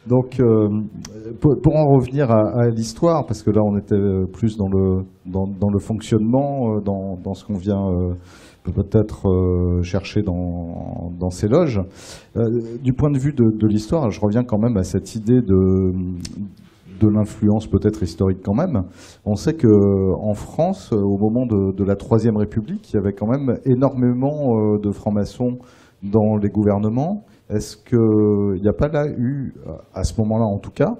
Donc, pour en revenir à l'histoire, parce que là on était plus dans le fonctionnement, dans ce qu'on vient peut-être chercher dans ces loges. Du point de vue de l'histoire, je reviens quand même à cette idée de l'influence peut-être historique quand même. On sait qu'en France, au moment de la Troisième République, il y avait quand même énormément de francs-maçons dans les gouvernements. Est-ce qu'il n'y a pas là eu, à ce moment-là en tout cas,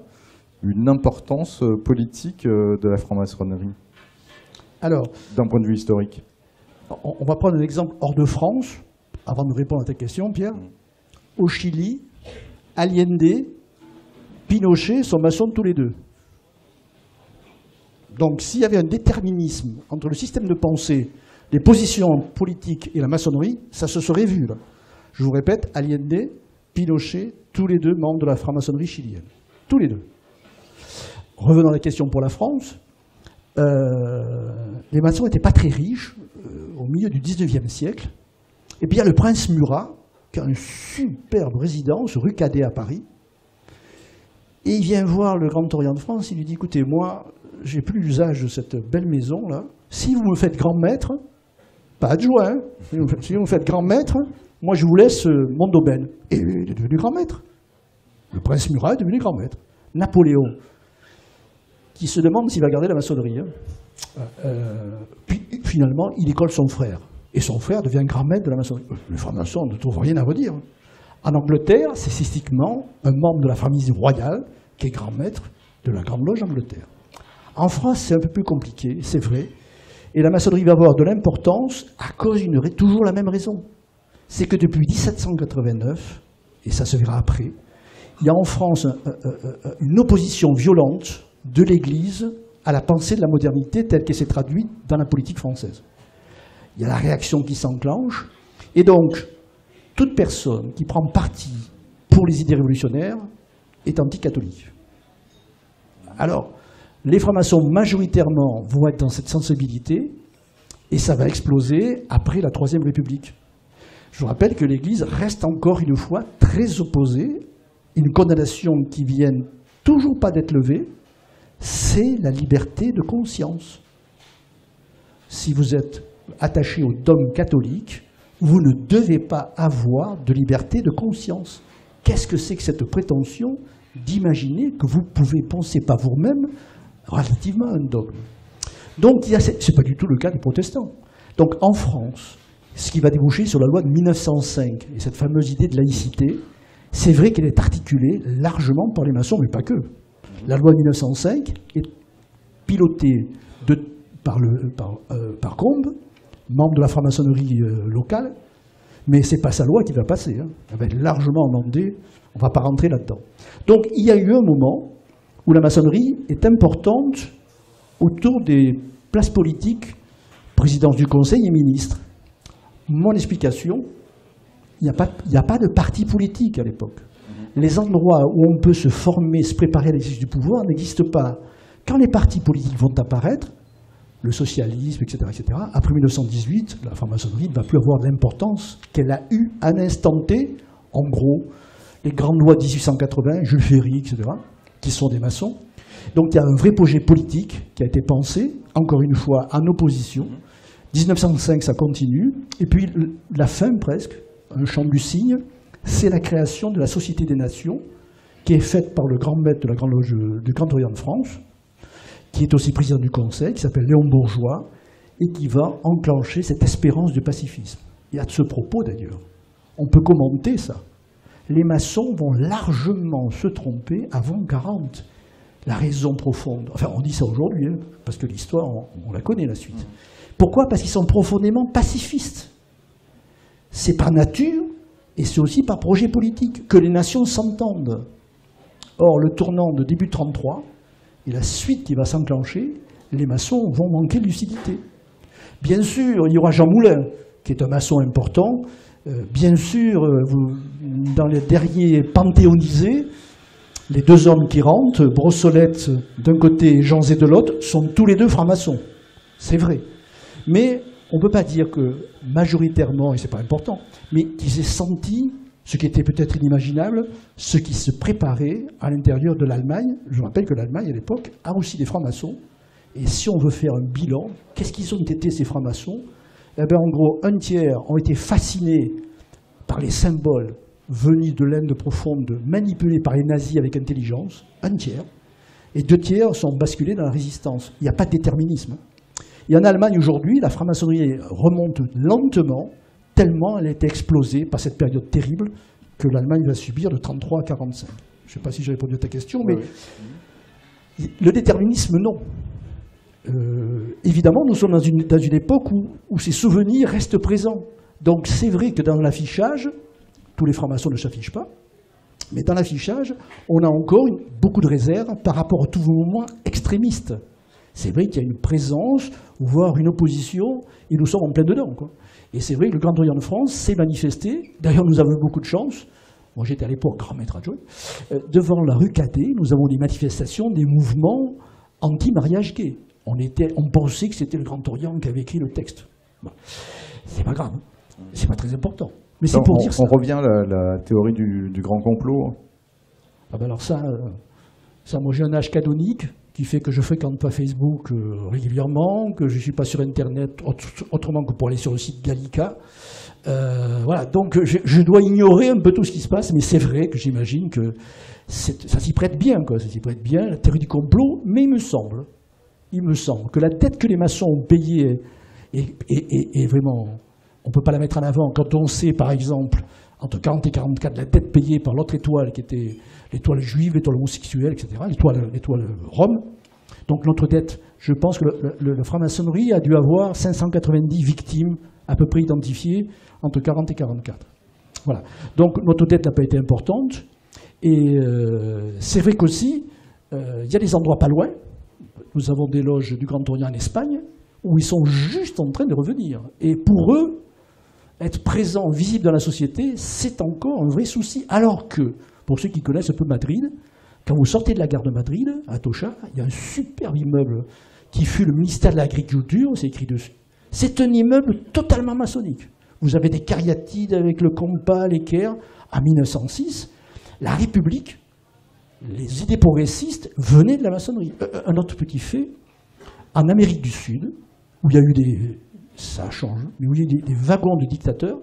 une importance politique de la franc-maçonnerie? Alors, d'un point de vue historique. On va prendre un exemple hors de France, avant de répondre à ta question, Pierre. Au Chili, Allende, Pinochet sont maçons tous les deux. Donc s'il y avait un déterminisme entre le système de pensée, les positions politiques et la maçonnerie, ça se serait vu, là. Je vous répète, Allende, Pinochet, tous les deux membres de la franc-maçonnerie chilienne. Tous les deux. Revenons à la question pour la France. Les maçons n'étaient pas très riches au milieu du 19e siècle. Et puis il y a le prince Murat, qui a une superbe résidence rue Cadet à Paris. Et il vient voir le Grand Orient de France, il lui dit, écoutez, moi, j'ai plus l'usage de cette belle maison-là. Si vous me faites grand maître, pas adjoint, si vous me faites grand maître, moi je vous laisse mon domaine. Et il est devenu grand maître. Le prince Murat est devenu grand maître. Napoléon, qui se demande s'il va garder la maçonnerie. Puis finalement, il école son frère. Et son frère devient grand maître de la maçonnerie. Les francs-maçons ne trouvent rien à redire. En Angleterre, c'est systématiquement un membre de la famille royale qui est grand maître de la Grande Loge d'Angleterre. En France, c'est un peu plus compliqué, c'est vrai. Et la maçonnerie va avoir de l'importance à cause d'une toujours la même raison. C'est que depuis 1789, et ça se verra après, il y a en France une opposition violente de l'Église à la pensée de la modernité telle qu'elle s'est traduite dans la politique française. Il y a la réaction qui s'enclenche, et donc toute personne qui prend parti pour les idées révolutionnaires est anticatholique. Alors, les francs-maçons majoritairement vont être dans cette sensibilité, et ça va exploser après la Troisième République. Je vous rappelle que l'Église reste encore une fois très opposée, une condamnation qui vient toujours pas d'être levée, c'est la liberté de conscience. Si vous êtes attaché au dogme catholique, vous ne devez pas avoir de liberté de conscience. Qu'est-ce que c'est que cette prétention d'imaginer que vous pouvez penser par vous-même relativement à un dogme? Donc, ce n'est pas du tout le cas des protestants. Donc, en France, ce qui va déboucher sur la loi de 1905, et cette fameuse idée de laïcité, c'est vrai qu'elle est articulée largement par les maçons, mais pas que. La loi de 1905 est pilotée par Combes, membre de la franc-maçonnerie locale, mais ce n'est pas sa loi qui va passer. Hein. Elle va être largement amendée, on ne va pas rentrer là-dedans. Donc il y a eu un moment où la maçonnerie est importante autour des places politiques, présidence du Conseil et ministre. Mon explication, il n'y a pas de parti politique à l'époque. Les endroits où on peut se former, se préparer à l'exercice du pouvoir n'existent pas. Quand les partis politiques vont apparaître, le socialisme, etc., après 1918, la franc-maçonnerie ne va plus avoir l'importance qu'elle a eue à un instant T. En gros, les grandes lois de 1880, Jules Ferry, etc., qui sont des maçons. Donc il y a un vrai projet politique qui a été pensé, encore une fois, en opposition. 1905, ça continue. Et puis la fin, presque, un chant du cygne, c'est la création de la Société des Nations, qui est faite par le grand maître de la Grande Loge du Grand Orient de France, qui est aussi président du Conseil, qui s'appelle Léon Bourgeois, et qui va enclencher cette espérance du pacifisme. Et à ce propos, d'ailleurs, on peut commenter ça. Les maçons vont largement se tromper avant 40. La raison profonde, enfin on dit ça aujourd'hui, hein, parce que l'histoire, on la connaît la suite. Pourquoi? Parce qu'ils sont profondément pacifistes. C'est par nature, et c'est aussi par projet politique, que les nations s'entendent. Or, le tournant de début 1933, et la suite qui va s'enclencher, les maçons vont manquer de lucidité. Bien sûr, il y aura Jean Moulin, qui est un maçon important. Bien sûr, dans les derniers panthéonisés, les deux hommes qui rentrent, Brossolette d'un côté et Jean Zé de l'autre, sont tous les deux francs-maçons. C'est vrai. Mais on ne peut pas dire que majoritairement, et ce n'est pas important, mais qu'ils aient senti ce qui était peut-être inimaginable, ce qui se préparait à l'intérieur de l'Allemagne. Je rappelle que l'Allemagne, à l'époque, a aussi des francs-maçons. Et si on veut faire un bilan, qu'est-ce qu'ils ont été ces francs-maçons? Eh bien, en gros, un tiers ont été fascinés par les symboles venus de l'Inde profonde, manipulés par les nazis avec intelligence, un tiers. Et 2 tiers sont basculés dans la résistance. Il n'y a pas de déterminisme. Et en Allemagne, aujourd'hui, la franc-maçonnerie remonte lentement, tellement elle a été explosée par cette période terrible que l'Allemagne va subir de 1933 à 1945. Je ne sais pas si j'ai répondu à ta question, mais le déterminisme, non. Évidemment, nous sommes dans une époque où ces souvenirs restent présents. Donc c'est vrai que dans l'affichage, tous les francs-maçons ne s'affichent pas, mais dans l'affichage, on a encore beaucoup de réserves par rapport à tout mouvement extrémiste. C'est vrai qu'il y a une présence, voire une opposition, et nous sommes en plein dedans, quoi. Et c'est vrai que le Grand Orient de France s'est manifesté. D'ailleurs, nous avons eu beaucoup de chance. Moi, j'étais à l'époque grand maître adjoint. Devant la rue Cadet, nous avons des manifestations, des mouvements anti-mariage gay. On pensait que c'était le Grand Orient qui avait écrit le texte. Bon. C'est pas grave, c'est pas très important. Mais c'est pour dire ça. On revient à la théorie du grand complot. Ah ben alors ça, moi j'ai un âge canonique qui fait que je ne fréquente pas Facebook régulièrement, que je ne suis pas sur Internet autrement que pour aller sur le site Gallica. Voilà, donc je dois ignorer un peu tout ce qui se passe, mais c'est vrai que j'imagine que ça s'y prête bien, quoi. Ça s'y prête bien, la théorie du complot, mais il me semble que la dette que les maçons ont payée est vraiment... On ne peut pas la mettre en avant quand on sait, par exemple, entre 1940 et 1944, la dette payée par l'autre étoile, qui était l'étoile juive, l'étoile homosexuelle, etc., l'étoile Rome. Donc notre dette, je pense que la franc-maçonnerie a dû avoir 590 victimes à peu près identifiées entre 1940 et 1944. Voilà. Donc notre dette n'a pas été importante. Et c'est vrai qu'aussi, il y a des endroits pas loin. Nous avons des loges du Grand Orient en Espagne, où ils sont juste en train de revenir. Et pour eux, être présent, visible dans la société, c'est encore un vrai souci. Alors que, pour ceux qui connaissent un peu Madrid, quand vous sortez de la gare de Madrid, à Atocha, il y a un superbe immeuble qui fut le ministère de l'Agriculture, c'est écrit dessus. C'est un immeuble totalement maçonnique. Vous avez des cariatides avec le compas, l'équerre. En 1906, la République, les idées progressistes venaient de la maçonnerie. Un autre petit fait, en Amérique du Sud, où il y a eu ça change, mais où il y a eu des wagons de dictateurs,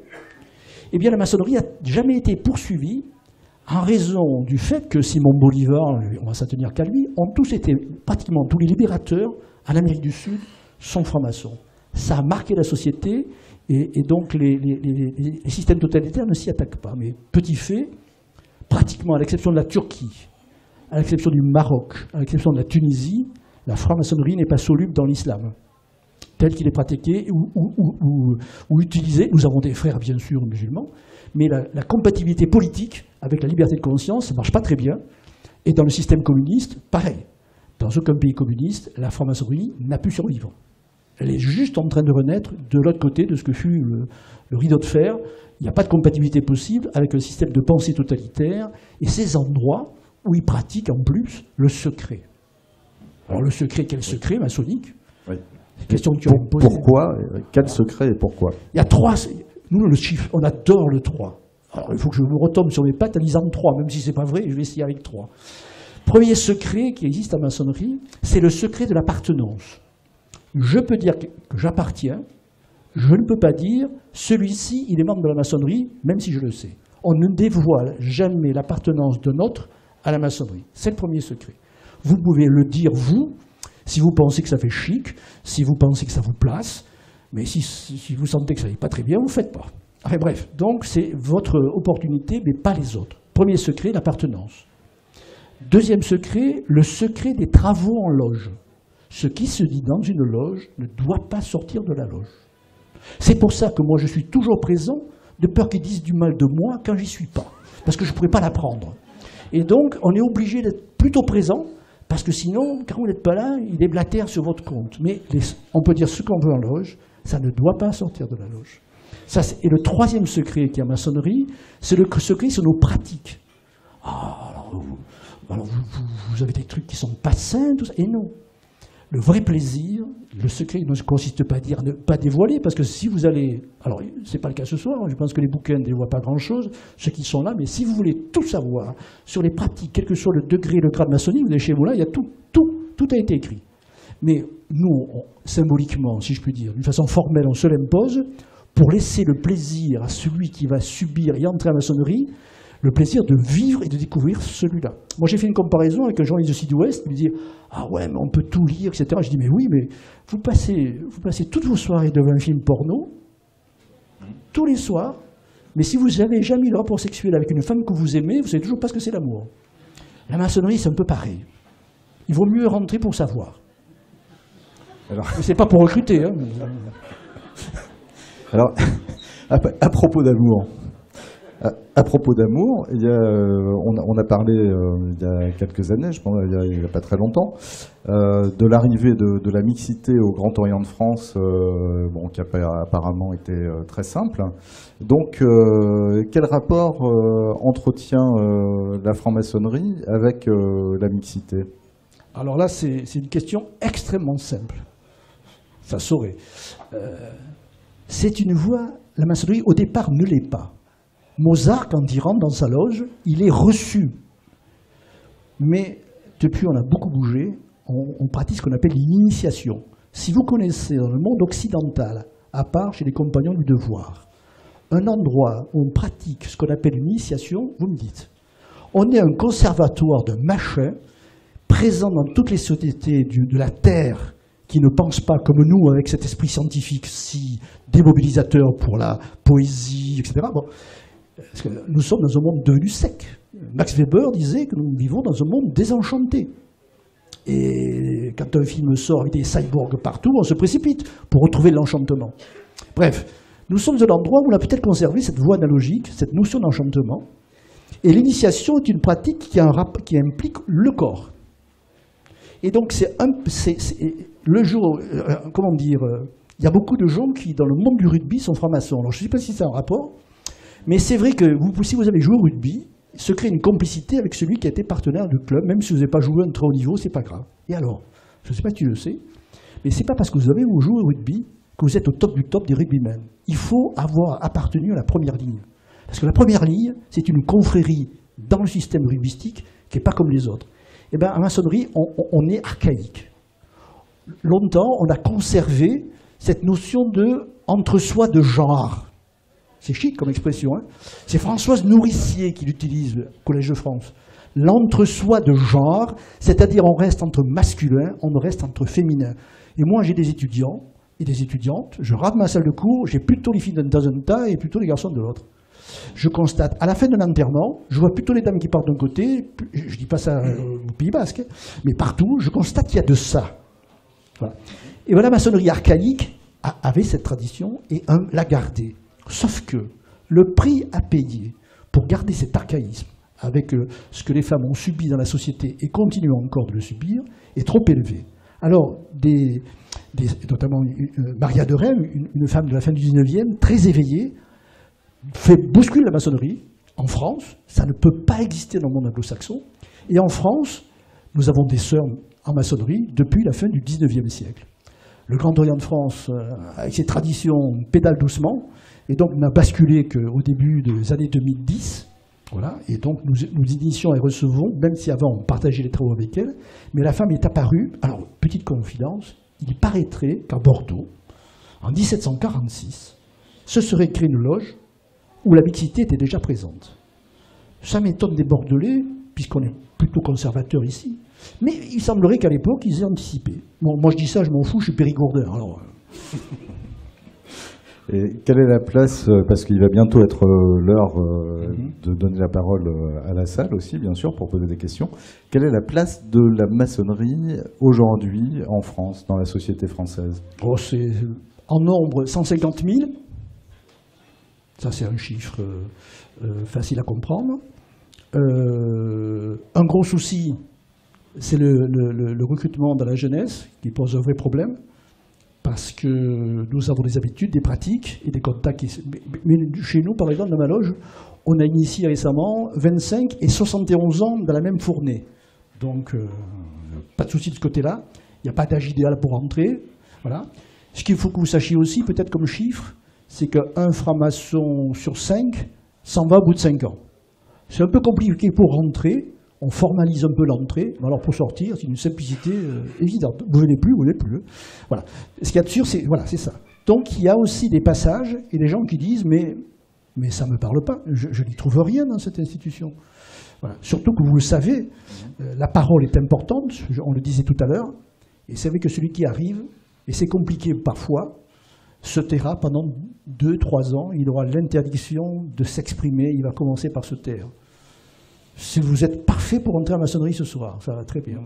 eh bien la maçonnerie n'a jamais été poursuivie en raison du fait que Simon Bolivar, on va s'en tenir qu'à lui, ont tous été, pratiquement tous les libérateurs en Amérique du Sud sont francs-maçons. Ça a marqué la société et donc les systèmes totalitaires ne s'y attaquent pas. Mais petit fait, pratiquement à l'exception de la Turquie, à l'exception du Maroc, à l'exception de la Tunisie, la franc-maçonnerie n'est pas soluble dans l'islam, tel qu'il est pratiqué ou utilisé. Nous avons des frères, bien sûr, musulmans, mais la compatibilité politique avec la liberté de conscience, ça ne marche pas très bien. Et dans le système communiste, pareil. Dans aucun pays communiste, la franc-maçonnerie n'a pu survivre. Elle est juste en train de renaître de l'autre côté de ce que fut le rideau de fer. Il n'y a pas de compatibilité possible avec un système de pensée totalitaire et ces endroits où ils pratiquent en plus le secret. Alors le secret, quel secret maçonnique? Oui. Question que tu as posée. Pourquoi? Quel secret et pourquoi? Il y a 3. Nous, le chiffre, on adore le 3. Alors il faut que je me retombe sur mes pattes en lisant 3, même si ce n'est pas vrai, je vais essayer avec 3. Premier secret qui existe en maçonnerie, c'est le secret de l'appartenance. Je peux dire que j'appartiens, je ne peux pas dire celui-ci, il est membre de la maçonnerie, même si je le sais. On ne dévoile jamais l'appartenance d'un autre à la maçonnerie. C'est le premier secret. Vous pouvez le dire, vous, si vous pensez que ça fait chic, si vous pensez que ça vous place, mais si vous sentez que ça n'est pas très bien, vous ne faites pas. Enfin bref, donc c'est votre opportunité, mais pas les autres. Premier secret, l'appartenance. Deuxième secret, le secret des travaux en loge. Ce qui se dit dans une loge ne doit pas sortir de la loge. C'est pour ça que moi je suis toujours présent, de peur qu'ils disent du mal de moi quand j'y suis pas, parce que je ne pourrais pas l'apprendre. Et donc on est obligé d'être plutôt présent, parce que sinon, quand vous n'êtes pas là, il est blatère sur votre compte. Mais on peut dire ce qu'on veut en loge, ça ne doit pas sortir de la loge. Et le troisième secret qui est en maçonnerie, c'est le secret sur nos pratiques. Alors vous avez des trucs qui ne sont pas sains, tout ça. Et non. Le vrai plaisir, le secret ne consiste pas à dire ne pas dévoiler, parce que si vous allez... Alors, ce n'est pas le cas ce soir, je pense que les bouquins ne dévoilent pas grand-chose, ceux qui sont là, mais si vous voulez tout savoir sur les pratiques, quel que soit le degré, le grade maçonnique, vous allez chez Moulin, il y a tout a été écrit. Mais nous, symboliquement, si je puis dire, d'une façon formelle, on se l'impose pour laisser le plaisir à celui qui va subir et entrer à la maçonnerie, le plaisir de vivre et de découvrir celui-là. Moi, j'ai fait une comparaison avec un journaliste de Sud-Ouest qui me dit « Ah ouais, mais on peut tout lire, etc. » Je dis « Mais oui, mais vous passez toutes vos soirées devant un film porno, tous les soirs, mais si vous n'avez jamais eu le rapport sexuel avec une femme que vous aimez, vous ne savez toujours pas ce que c'est l'amour. » La maçonnerie, c'est un peu pareil. Il vaut mieux rentrer pour savoir. C'est pas pour recruter. Hein. Alors, à propos d'amour, on a parlé il y a quelques années, je pense, il n'y a pas très longtemps, de l'arrivée de la mixité au Grand Orient de France, qui a apparemment été très simple. Donc, quel rapport entretient la franc-maçonnerie avec la mixité? Alors là, c'est une question extrêmement simple. Ça saurait. C'est une voie, la maçonnerie au départ ne l'est pas. Mozart, quand il rentre dans sa loge, il est reçu. Mais depuis, on a beaucoup bougé, on pratique ce qu'on appelle l'initiation. Si vous connaissez dans le monde occidental, à part chez les compagnons du devoir, un endroit où on pratique ce qu'on appelle une initiation, vous me dites. On est un conservatoire de machin, présent dans toutes les sociétés de la Terre, qui ne pensent pas comme nous, avec cet esprit scientifique si démobilisateur pour la poésie, etc. Bon, parce que nous sommes dans un monde devenu sec. Max Weber disait que nous vivons dans un monde désenchanté. Et quand un film sort avec des cyborgs partout, on se précipite pour retrouver l'enchantement. Bref, nous sommes à l'endroit où on a peut-être conservé cette voie analogique, cette notion d'enchantement. Et l'initiation est une pratique qui implique le corps. Et donc, le jour, comment dire, il y a beaucoup de gens qui, dans le monde du rugby, sont francs-maçons. Alors, je ne sais pas si c'est un rapport, mais c'est vrai que si vous avez joué au rugby, se crée une complicité avec celui qui a été partenaire du club, même si vous n'avez pas joué à un très haut niveau, c'est pas grave. Et alors, je ne sais pas si tu le sais, mais c'est pas parce que vous avez joué au rugby que vous êtes au top du top des rugbymen. Il faut avoir appartenu à la première ligne. Parce que la première ligne, c'est une confrérie dans le système rugbystique qui n'est pas comme les autres. Eh bien, en maçonnerie, on est archaïque. Longtemps, on a conservé cette notion de entre-soi de genre. C'est chic comme expression. Hein. C'est Françoise Nourricier qui l'utilise au Collège de France. L'entre-soi de genre, c'est-à-dire on reste entre masculin, on reste entre féminin. Et moi, j'ai des étudiants et des étudiantes, je rate ma salle de cours, j'ai plutôt les filles dans un tas et plutôt les garçons de l'autre. Je constate, à la fin d'un enterrement, je vois plutôt les dames qui partent d'un côté, je ne dis pas ça au Pays Basque, mais partout, je constate qu'il y a de ça. Voilà. Et voilà, la maçonnerie archaïque avait cette tradition et l'a gardée. Sauf que le prix à payer pour garder cet archaïsme, avec ce que les femmes ont subi dans la société et continuent encore de le subir, est trop élevé. Alors, notamment Maria de Rême, une femme de la fin du 19e, très éveillée, fait bousculer la maçonnerie. En France, ça ne peut pas exister dans le monde anglo-saxon. Et en France, nous avons des sœurs en maçonnerie depuis la fin du 19e siècle. Le Grand Orient de France, avec ses traditions, pédale doucement, et donc n'a basculé qu'au début des années 2010. Voilà, et donc nous initions et recevons, même si avant on partageait les travaux avec elle, mais la femme est apparue. Alors, petite confidence, il paraîtrait qu'à Bordeaux, en 1746, se serait créée une loge où la mixité était déjà présente. Ça m'étonne des Bordelais, puisqu'on est plutôt conservateurs ici, mais il semblerait qu'à l'époque, ils aient anticipé. Bon, moi je dis ça, je m'en fous, je suis périgourdin. Alors, Et quelle est la place, parce qu'il va bientôt être l'heure de donner la parole à la salle aussi, bien sûr, pour poser des questions. Quelle est la place de la maçonnerie aujourd'hui en France, dans la société française? c'est en nombre 150 000. Ça, c'est un chiffre facile à comprendre. Un gros souci, c'est le recrutement de la jeunesse, qui pose un vrai problème. Parce que nous avons des habitudes, des pratiques et des contacts. Mais chez nous, par exemple, dans ma loge, on a initié récemment 25 et 71 ans dans la même fournée. Donc, pas de souci de ce côté-là. Il n'y a pas d'âge idéal pour rentrer. Voilà. Ce qu'il faut que vous sachiez aussi, peut-être comme chiffre, c'est qu'un franc-maçon sur 5 s'en va au bout de 5 ans. C'est un peu compliqué pour rentrer. On formalise un peu l'entrée, mais alors pour sortir, c'est une simplicité évidente. Vous venez plus, vous venez plus. Voilà. Ce qu'il y a de sûr, c'est voilà, c'est ça. Donc il y a aussi des passages et des gens qui disent mais ça ne me parle pas, je n'y trouve rien dans cette institution. Voilà. Surtout que vous le savez, la parole est importante, on le disait tout à l'heure, et c'est vrai que celui qui arrive, et c'est compliqué parfois, se taira pendant 2-3 ans, il aura l'interdiction de s'exprimer, il va commencer par se taire. Si vous êtes parfait pour entrer à la maçonnerie ce soir, ça va très bien.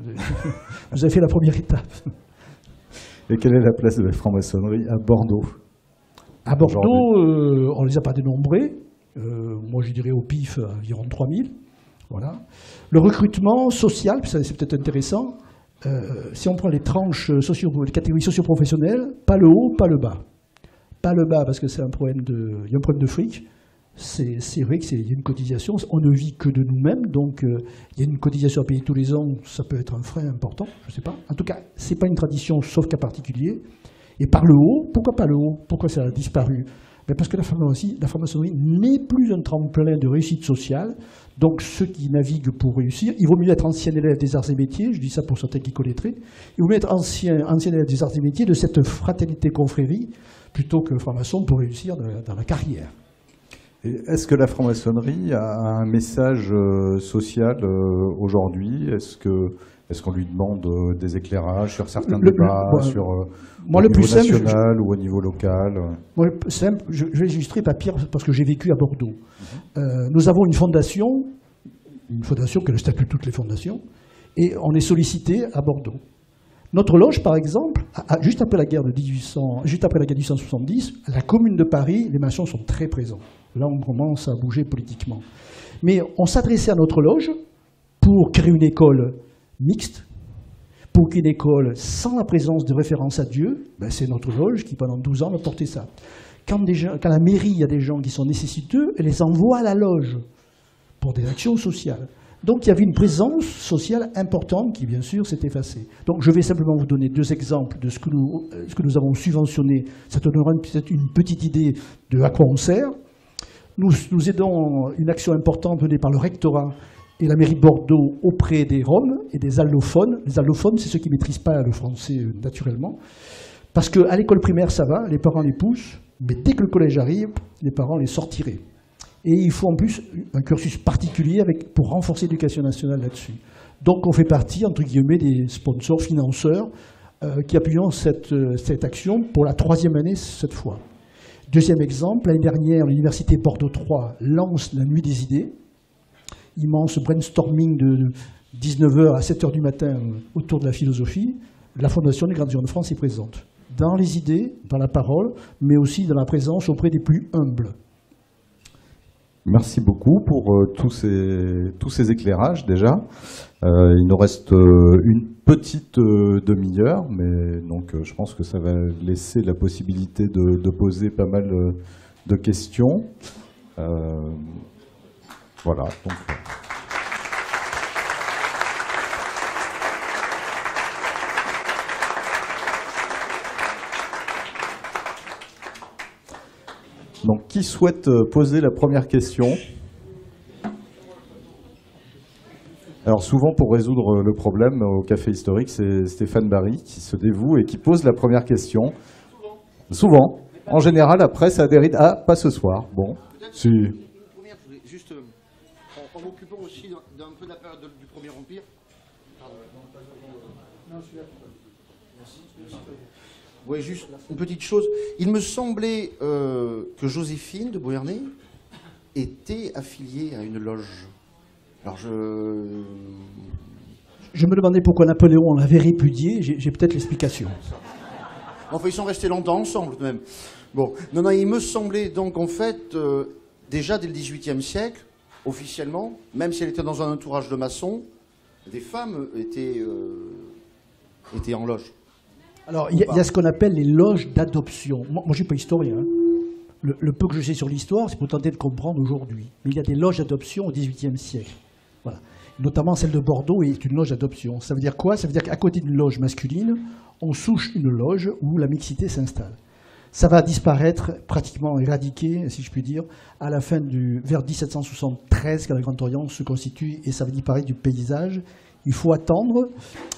Vous avez fait la première étape. Et quelle est la place de la franc-maçonnerie à Bordeaux? À Bordeaux, on ne les a pas dénombrés. Moi, je dirais au pif environ 3000. Voilà. Le recrutement social, c'est peut-être intéressant. Si on prend les tranches, les catégories socio-professionnelles, pas le haut, pas le bas. Pas le bas parce que c'est un problème il y a un problème de fric. C'est vrai qu'il y a une cotisation, on ne vit que de nous-mêmes, donc il y a une cotisation à payer tous les ans, ça peut être un frein important, je ne sais pas. En tout cas, ce n'est pas une tradition, sauf cas particulier. Et par le haut, pourquoi pas le haut? Pourquoi ça a disparu? Parce que la franc-maçonnerie n'est plus un tremplin de réussite sociale, donc ceux qui naviguent pour réussir, il vaut mieux être ancien élève des arts et métiers, je dis ça pour certains qui connaîtraient, il vaut mieux être ancien élève des arts et métiers de cette fraternité confrérie, plutôt que franc-maçon pour réussir dans la carrière. Est-ce que la franc-maçonnerie a un message social aujourd'hui? Est-ce qu'on lui demande des éclairages sur certains débats, sur au niveau national ou au niveau local? Moi, simple, je vais illustrer pas pire parce que j'ai vécu à Bordeaux. Nous avons une fondation qui est le statut de toutes les fondations, et on est sollicité à Bordeaux. Notre loge, par exemple, juste après la guerre de 1870, à la Commune de Paris, les maçons sont très présents. Là, on commence à bouger politiquement. Mais on s'adressait à notre loge pour créer une école mixte, pour qu'une école sans la présence de référence à Dieu, c'est notre loge qui, pendant 12 ans, a porté ça. Quand la mairie, il y a des gens qui sont nécessiteux, elle les envoie à la loge pour des actions sociales. Donc il y avait une présence sociale importante qui, bien sûr, s'est effacée. Donc je vais simplement vous donner 2 exemples de ce que nous avons subventionné. Ça te donnera peut-être une petite idée de à quoi on sert. Nous aidons une action importante menée par le rectorat et la mairie de Bordeaux auprès des Roms et des allophones. Les allophones, c'est ceux qui ne maîtrisent pas le français naturellement. Parce qu'à l'école primaire, ça va, les parents les poussent, mais dès que le collège arrive, les parents les sortiraient. Et il faut en plus un cursus particulier pour renforcer l'éducation nationale là-dessus. Donc on fait partie, entre guillemets, des sponsors, financeurs qui appuient cette action pour la 3e année cette fois. Deuxième exemple, l'année dernière, l'université Bordeaux 3 lance la Nuit des idées. Immense brainstorming de 19h à 7h du matin autour de la philosophie. La Fondation des Grandes Régions de France est présente. Dans les idées, dans la parole, mais aussi dans la présence auprès des plus humbles. Merci beaucoup pour tous ces éclairages déjà. Il nous reste une petite demi-heure, mais donc je pense que ça va laisser la possibilité de poser pas mal de questions. Voilà. Donc, qui souhaite poser la première question? Alors souvent, pour résoudre le problème au Café Historique, c'est Stéphane Barry qui se dévoue et qui pose la première question. Souvent. En général, après, ça dérive. Ah, pas ce soir. Bon. Si. Juste, en m'occupant aussi d'un peu de la période du Premier Empire. Oui, juste une petite chose. Il me semblait que Joséphine de Beauharnais était affiliée à une loge. Alors je me demandais pourquoi Napoléon l'avait répudié. J'ai peut-être l'explication. Enfin, ils sont restés longtemps ensemble, tout de même. Bon, non, il me semblait donc, en fait, déjà dès le XVIIIe siècle, officiellement, même si elle était dans un entourage de maçons, des femmes étaient en loge. Alors, il y a ce qu'on appelle les loges d'adoption. Moi je ne suis pas historien. Hein. Le peu que je sais sur l'histoire, c'est pour tenter de comprendre aujourd'hui. Mais il y a des loges d'adoption au XVIIIe siècle. Voilà. notamment celle de Bordeaux est une loge d'adoption. Ça veut dire quoi? Ça veut dire qu'à côté d'une loge masculine, on souche une loge où la mixité s'installe. Ça va disparaître, pratiquement éradiqué, si je puis dire, à la fin vers 1773, quand le Grand Orient se constitue, et ça va disparaître du paysage. Il faut attendre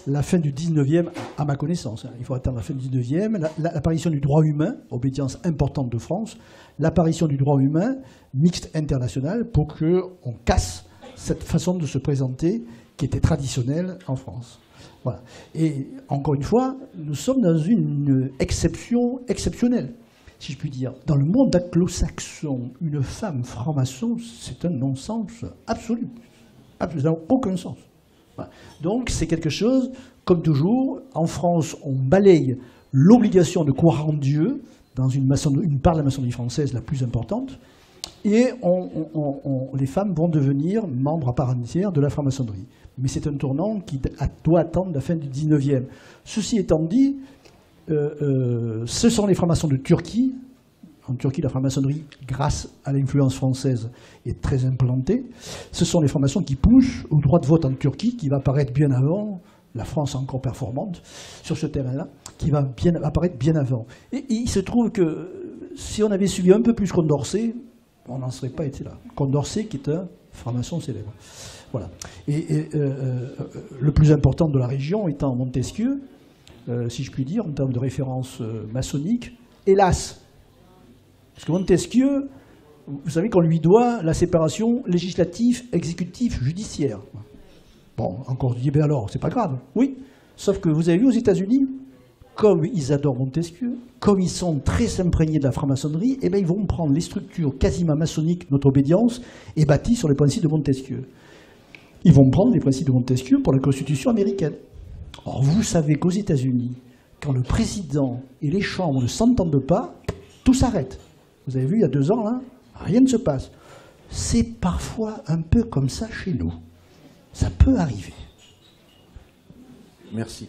la fin du 19e, à ma connaissance, il faut attendre la fin du 19e, l'apparition du droit humain, obédience importante de France, l'apparition du droit humain mixte international pour qu'on casse cette façon de se présenter qui était traditionnelle en France. Voilà. Et encore une fois, nous sommes dans une exception exceptionnelle, si je puis dire. Dans le monde anglo-saxon, une femme franc-maçon, c'est un non-sens absolu. Ça n'a aucun sens. Voilà. Donc c'est quelque chose, comme toujours, en France, on balaye l'obligation de croire en Dieu dans une part de la maçonnerie française la plus importante, et les femmes vont devenir membres à part entière de la franc-maçonnerie. Mais c'est un tournant qui doit attendre la fin du 19e. Ceci étant dit, ce sont les francs-maçons de Turquie. En Turquie, la franc-maçonnerie, grâce à l'influence française, est très implantée. Ce sont les francs-maçons qui poussent au droit de vote en Turquie, qui va apparaître bien avant, la France encore performante sur ce terrain-là, qui va apparaître bien avant. Et il se trouve que si on avait suivi un peu plus Condorcet, on n'en serait pas été là. Condorcet, qui est un franc-maçon célèbre. Voilà. Et le plus important de la région étant Montesquieu, si je puis dire, en termes de référence maçonnique, hélas. Parce que Montesquieu, vous savez qu'on lui doit la séparation législative, exécutive, judiciaire. Bon, encore dit, ben alors, c'est pas grave. Oui, sauf que vous avez vu aux États-Unis, comme ils adorent Montesquieu, comme ils sont très imprégnés de la franc-maçonnerie, eh bien, ils vont prendre les structures quasiment maçonniques, notre obédience, est bâtie sur les principes de Montesquieu. Ils vont prendre les principes de Montesquieu pour la Constitution américaine. Or, vous savez qu'aux États-Unis, quand le président et les chambres ne s'entendent pas, tout s'arrête. Vous avez vu, il y a 2 ans, là, rien ne se passe. C'est parfois un peu comme ça chez nous. Ça peut arriver. Merci.